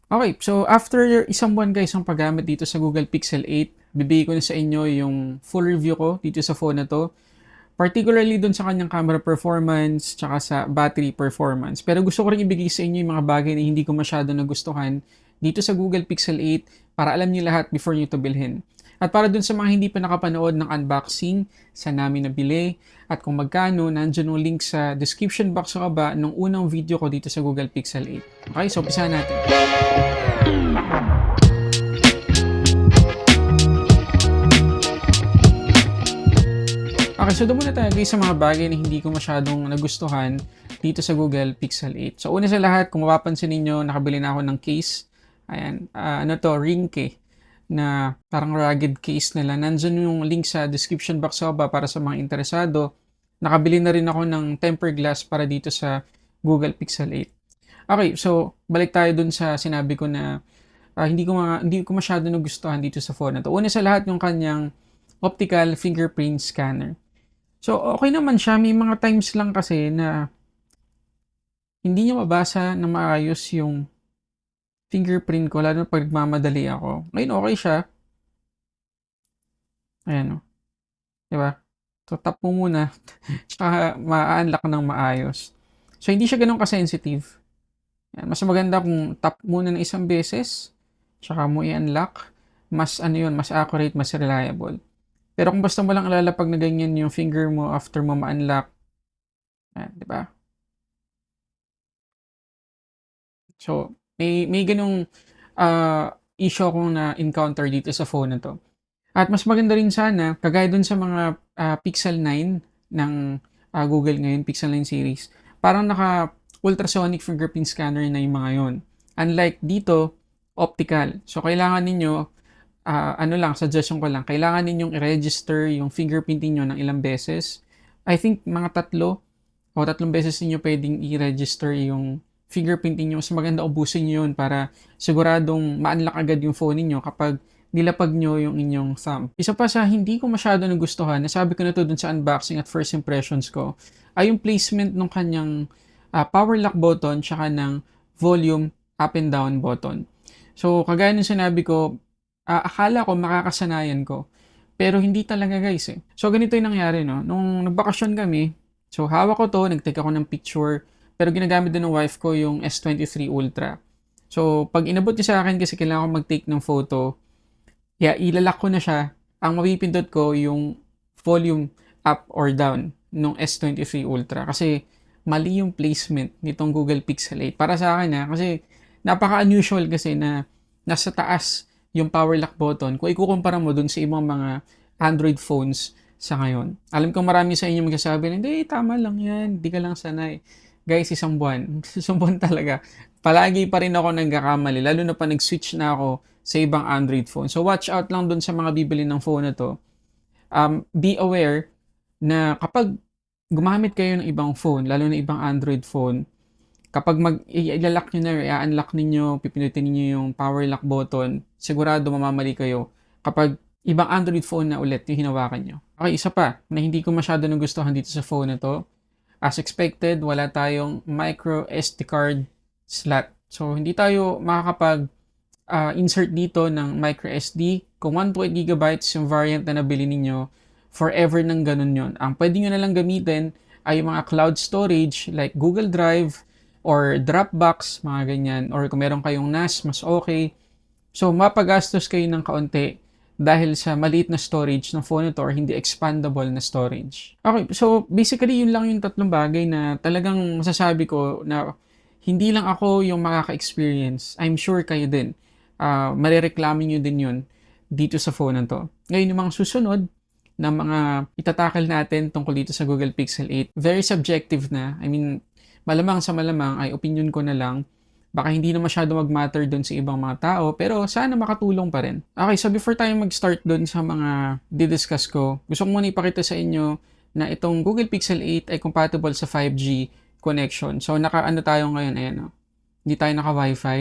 Okay, so after isang buwan guys ang paggamit dito sa Google Pixel 8, bibigay ko na sa inyo yung full review ko dito sa phone na 'to. Particularly dun sa kanyang camera performance, tsaka sa battery performance. Pero gusto ko rin ibigay sa inyo yung mga bagay na hindi ko masyado nagustuhan dito sa Google Pixel 8 para alam niyo lahat before niyo ito bilhin. At para dun sa mga hindi pa nakapanood ng unboxing, saan namin nabili, at kung magkano, nandiyan yung link sa description box sa baba nung unang video ko dito sa Google Pixel 8. Okay, so umpisa natin. Okay, so doon muna tayo guys sa mga bagay na hindi ko masyadong nagustuhan dito sa Google Pixel 8. So una sa lahat, kung mapapansin ninyo, nakabili na ako ng case. Ayan, ano to, Ringke na parang rugged case nila. Nandyan yung link sa description box sa baba para sa mga interesado. Nakabili na rin ako ng tempered glass para dito sa Google Pixel 8. Okay, so balik tayo dun sa sinabi ko na hindi ko masyado nagustuhan dito sa phone na to. Una sa lahat yung kanyang optical fingerprint scanner. So, okay naman siya. May mga times lang kasi na hindi niya mabasa na maayos yung fingerprint ko, lalo na pag nagmamadali ako. Ngayon, okay siya. Ayan, o. Diba? So, tap mo muna. Tsaka, ma-unlock ng maayos. So, hindi siya ganun ka-sensitive. Ayan, mas maganda kung tap muna ng isang beses, tsaka mo i-unlock. Mas, ano yun, mas accurate, mas reliable. Pero kung basta mo lang alalapag na ganyan yung finger mo after mo ma-unlock, ayan, diba? So, may gano'ng issue akong na-encounter dito sa phone na 'to. At mas maganda rin sana, kagaya dun sa mga Pixel 9 ng Google ngayon, Pixel 9 series, parang naka-ultrasonic fingerprint scanner na yung mga yon. Unlike dito, optical. So, kailangan ninyo, ano lang, suggestion ko lang, kailangan ninyong i-register yung fingerprint niyo ng ilang beses. I think mga tatlo o tatlong beses niyo pwedeng i-register yung fingerprint niyo. Mas maganda ubusin niyo yun para siguradong ma-unlock agad yung phone niyo kapag nilapag nyo yung inyong thumb. Isa pa sa hindi ko masyado nagustuhan, nasabi ko na to dun sa unboxing at first impressions ko, ay yung placement ng kanyang power lock button tsaka ng volume up and down button. So, kagaya ng sinabi ko, akala ko makakasanayan ko. Pero hindi talaga guys eh. So, ganito yung nangyari no. Nung nagbakasyon kami, so hawak ko to, nag-take ako ng picture, pero ginagamit din ng wife ko yung S23 Ultra. So, pag inabot niya sa akin kasi kailangan ko mag-take ng photo, ilalak ko na siya. Ang mapipindot ko yung volume up or down nung S23 Ultra kasi mali yung placement nitong Google Pixel 8. Para sa akin kasi napaka-unusual kasi na nasa taas yung power lock button kung ikukumpara mo dun sa ibang mga Android phones sa ngayon. Alam kong marami sa inyo magsasabi na, hindi, tama lang yan, di ka lang sanay. Guys, isang buwan. Isang buwan talaga. Palagi pa rin ako nagkakamali, lalo na pa nag-switch na ako sa ibang Android phone. So, watch out lang dun sa mga bibili ng phone na to. Be aware na kapag gumamit kayo ng ibang phone, lalo na ibang Android phone, kapag i-lock nyo na or i-unlock ninyo, pipindutin niyo yung power lock button, sigurado mamamali kayo kapag ibang Android phone na ulit yung hinawakan nyo. Okay, isa pa na hindi ko masyado nagustuhan dito sa phone na to. As expected, wala tayong micro SD card slot. So, hindi tayo makakapag insert dito ng micro SD. Kung 128 GB yung variant na nabili ninyo, forever nang ganun yon. Ang pwede nyo na lang gamitin ay yung mga cloud storage like Google Drive or Dropbox, mga ganyan. Or kung meron kayong NAS, mas okay. So, mapagastos kayo ng kaunti dahil sa maliit na storage ng phone ito or hindi expandable na storage. Okay, so basically yun lang yung tatlong bagay na talagang masasabi ko na hindi lang ako yung makaka-experience. I'm sure kayo din. Marireklamo nyo din yun dito sa phone na to. Ngayon yung mga susunod na mga itatakal natin tungkol dito sa Google Pixel 8, very subjective na. I mean, malamang sa malamang ay opinion ko na lang. Baka hindi na masyado mag-matter doon sa ibang mga tao, pero sana makatulong pa rin. Okay, so before tayo mag-start doon sa mga didiscuss ko, gusto ko muna ipakita sa inyo na itong Google Pixel 8 ay compatible sa 5G connection. So, naka-ano tayo ngayon, ayan o. Hindi tayo naka-Wi-Fi.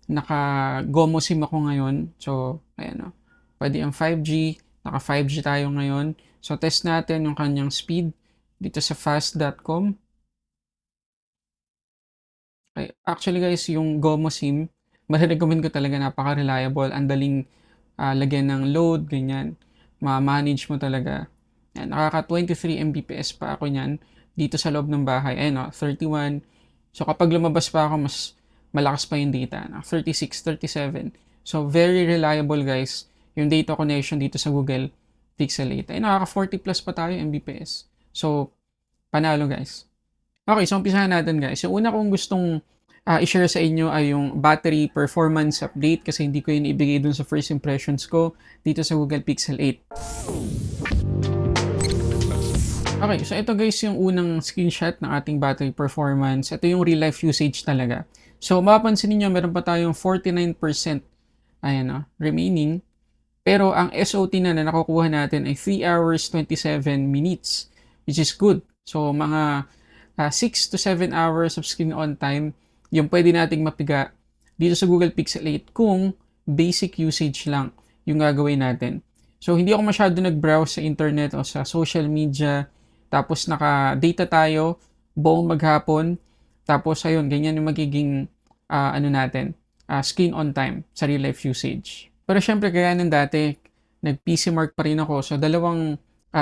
Naka-GOMO SIM ako ngayon. So, ayan o. Pwede ang 5G. Naka-5G tayo ngayon. So, test natin yung kanyang speed dito sa fast.com. Okay. Actually guys, yung GOMO SIM, mare-recommend ko talaga, napaka-reliable, ang daling, lagyan ng load, ganyan. Ma-manage mo talaga. Yan, nakaka 23 Mbps pa ako niyan dito sa loob ng bahay. Ayan, 31. So kapag lumabas pa ako, mas malakas pa yung data, 36, 37. So very reliable guys yung data connection dito sa Google Pixel 8. Ay, nakaka 40 plus pa tayo Mbps. So panalo guys. Okay, so umpisahan natin guys. Yung una kong gustong i-share sa inyo ay yung battery performance update kasi hindi ko yun ibigay dun sa first impressions ko dito sa Google Pixel 8. Okay, so ito guys yung unang screenshot ng ating battery performance. Ito yung real life usage talaga. So mapapansin niyo meron pa tayong 49% ayan remaining. Pero ang SOT na nakukuha natin ay 3 hours 27 minutes, which is good. So mga 6 to 7 hours of screen on time yung pwede nating mapiga dito sa Google Pixel 8 kung basic usage lang yung gagawin natin. So hindi ako masyado nag-browse sa internet o sa social media, tapos naka-data tayo buong maghapon, tapos ayun, ganyan yung magiging screen on time sa real life usage. Pero syempre, kaya ng dati, nag-PC mark pa rin ako. So, dalawang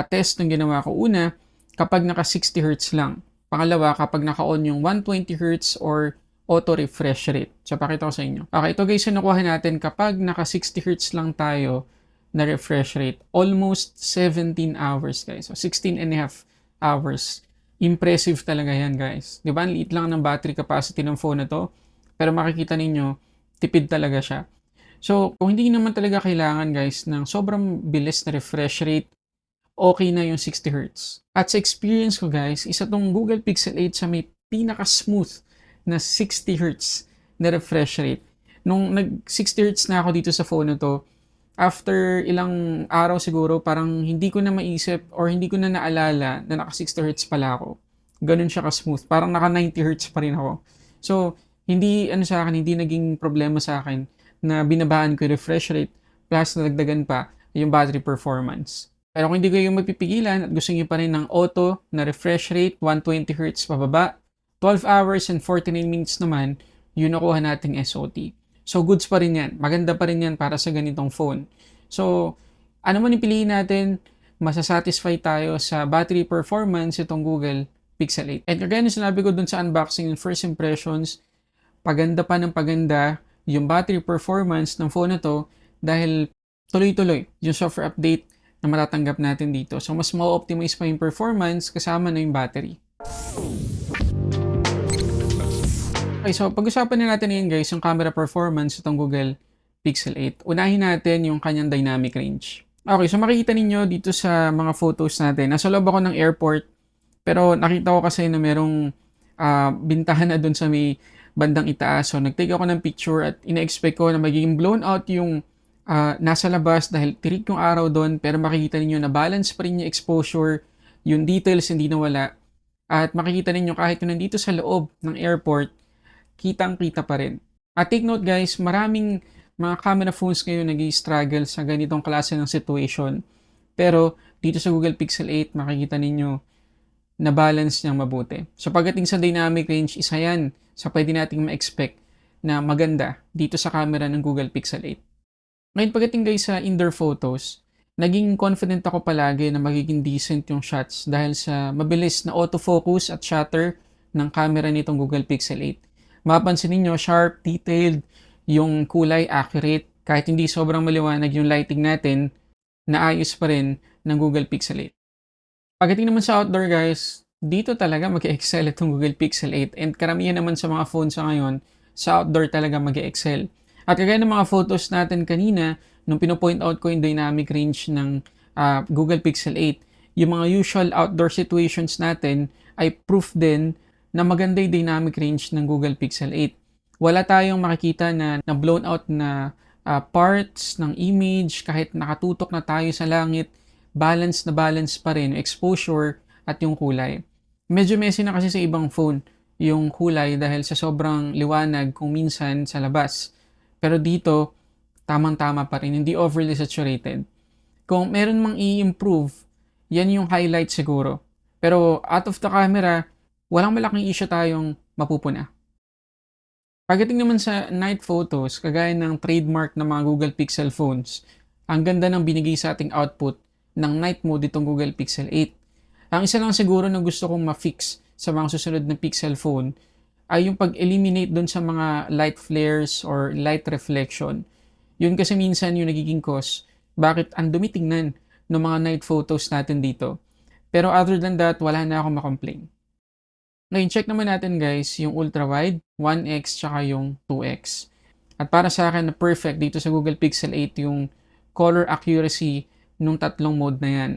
test yung ginawa ko. Una, kapag naka 60 Hz lang. Pangalawa, kapag naka-on yung 120 Hz or auto refresh rate. So, pakita ko sa inyo. Okay, ito guys, yung nakuha natin kapag naka 60 Hz lang tayo na refresh rate. Almost 17 hours guys. So, 16 and a half hours. Impressive talaga yan guys. Diba? Ang liit lang ng battery capacity ng phone na to. Pero makikita ninyo, tipid talaga siya. So, kung hindi naman talaga kailangan guys ng sobrang bilis na refresh rate, okay na yung 60 Hz. At sa experience ko guys, isa tong Google Pixel 8 sa may pinaka-smooth na 60 Hz na refresh rate. Nung nag 60 Hz na ako dito sa phone na to, after ilang araw siguro, parang hindi ko na maisip or hindi ko na naalala na naka 60 Hz pala ako. Ganun siya ka-smooth. Parang naka 90 Hz pa rin ako. So, hindi sa akin, hindi naging problema sa akin na binabaan ko yung refresh rate plus nadagdagan pa yung battery performance. Pero kung hindi kayo magpipigilan at gusto niyo pa rin ng auto na refresh rate 120 Hz pababa, 12 hours and 49 minutes naman yung nakuha nating SOT. So goods pa rin yan. Maganda pa rin yan para sa ganitong phone. So ano man yung piliin natin, masasatisfy tayo sa battery performance itong Google Pixel 8. And kagaya na sinabi ko dun sa unboxing and first impressions, paganda pa ng paganda yung battery performance ng phone na to dahil tuloy-tuloy yung software update na matatanggap natin dito. So, mas ma-optimize pa yung performance kasama na yung battery. Okay, so pag-usapan na natin ngayon guys yung camera performance itong Google Pixel 8. Unahin natin yung kanyang dynamic range. Okay, so makikita ninyo dito sa mga photos natin. Nasa loob ako ng airport, pero nakita ko kasi na merong bintahan na dun sa may bandang itaas. So, nag-take ako ng picture at ina-expect ko na magiging blown out yung nasa labas dahil tirik yung araw doon. Pero makikita ninyo na balance pa rin yung exposure, yung details hindi nawala. At makikita ninyo kahit yung nandito sa loob ng airport, kitang-kita pa rin. At take note guys, maraming mga camera phones ngayon nag-i-struggle sa ganitong klase ng situation. Pero dito sa Google Pixel 8, makikita ninyo na balance niyang mabuti. So pagdating sa dynamic range, isa yan sa pwede nating ma-expect na maganda dito sa camera ng Google Pixel 8. Ngayon pagdating guys sa indoor photos, naging confident ako palagi na magiging decent yung shots dahil sa mabilis na autofocus at shutter ng camera nitong Google Pixel 8. Mapansin niyo sharp, detailed, yung kulay accurate, kahit hindi sobrang maliwanag yung lighting natin, naayos pa rin ng Google Pixel 8. Pagdating naman sa outdoor guys, dito talaga mag-excel itong Google Pixel 8 and karamihan naman sa mga phones sa ngayon, sa outdoor talaga mag-excel. At kagaya ng mga photos natin kanina, nung pinopoint out ko yung dynamic range ng Google Pixel 8, yung mga usual outdoor situations natin ay proof din na maganda yung dynamic range ng Google Pixel 8. Wala tayong makikita na blown out na parts ng image kahit nakatutok na tayo sa langit, balance na balance pa rin yung exposure at yung kulay. Medyo messy na kasi sa ibang phone yung kulay dahil sa sobrang liwanag kung minsan sa labas. Pero dito, tamang-tama pa rin, hindi overly saturated. Kung meron mang i-improve, yan yung highlight siguro. Pero out of the camera, walang malaking issue tayong mapupuna. Pagdating naman sa night photos, kagaya ng trademark ng mga Google Pixel phones, ang ganda ng binigay sa ating output ng night mode itong Google Pixel 8. Ang isa lang siguro na gusto kong ma-fix sa mga susunod na Pixel phone ay yung pag-eliminate doon sa mga light flares or light reflection. Yun kasi minsan yung nagiging cause bakit ang dumi tingnan ng mga night photos natin dito. Pero other than that, wala na akong makomplain. Ngayon, check naman natin guys yung ultra-wide, 1x, tsaka yung 2x. At para sa akin na perfect dito sa Google Pixel 8 yung color accuracy nung tatlong mode na yan.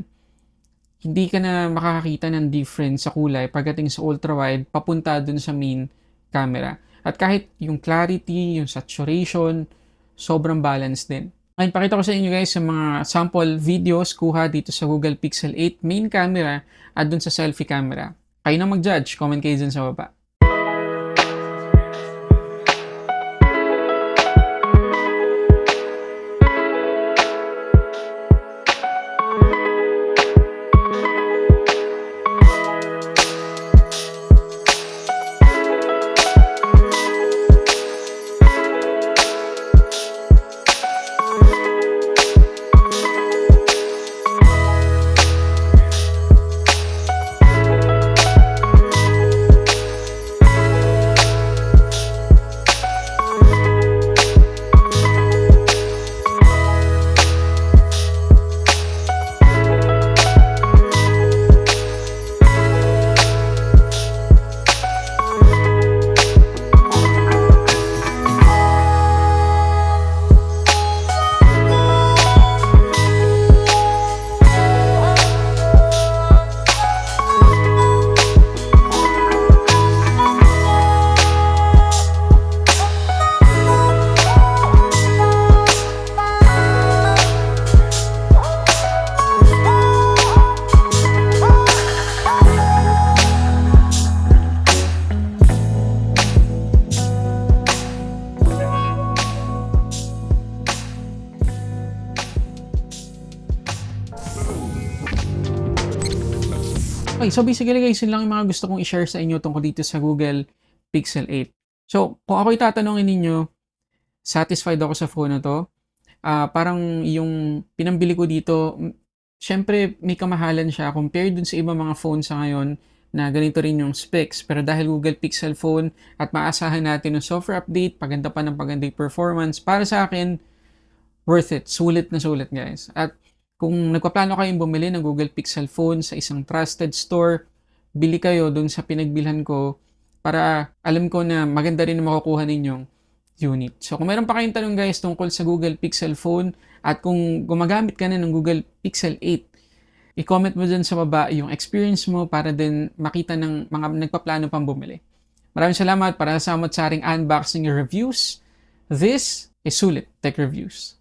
Hindi ka na makakakita ng difference sa kulay pagdating sa ultra-wide papunta dun sa main camera. At kahit yung clarity, yung saturation, sobrang balance din. Ngayon, pakita ko sa inyo guys yung mga sample videos kuha dito sa Google Pixel 8 main camera at dun sa selfie camera. Kayo na mag-judge, comment kayo dyan sa baba. Okay, so basically guys, yun lang yung mga gusto kong i-share sa inyo tungkol dito sa Google Pixel 8. So, kung ako'y tatanungin ninyo, satisfied ako sa phone na to. Parang yung pinambili ko dito, syempre may kamahalan siya compared dun sa ibang mga phone sa ngayon na ganito rin yung specs. Pero dahil Google Pixel phone at maasahan natin yung software update, paganda pa ng paganda yung performance, para sa akin, worth it. Sulit na sulit guys. At kung nagpaplano kayong bumili ng Google Pixel phone sa isang trusted store, bili kayo dun sa pinagbilhan ko para alam ko na maganda rin na makukuha ninyong unit. So kung mayroon pa kayong tanong guys tungkol sa Google Pixel phone at kung gumagamit ka na ng Google Pixel 8, i-comment mo dyan sa baba yung experience mo para din makita ng mga nagpaplano pang bumili. Maraming salamat para sa ating unboxing reviews. This is Sulit Tech Reviews.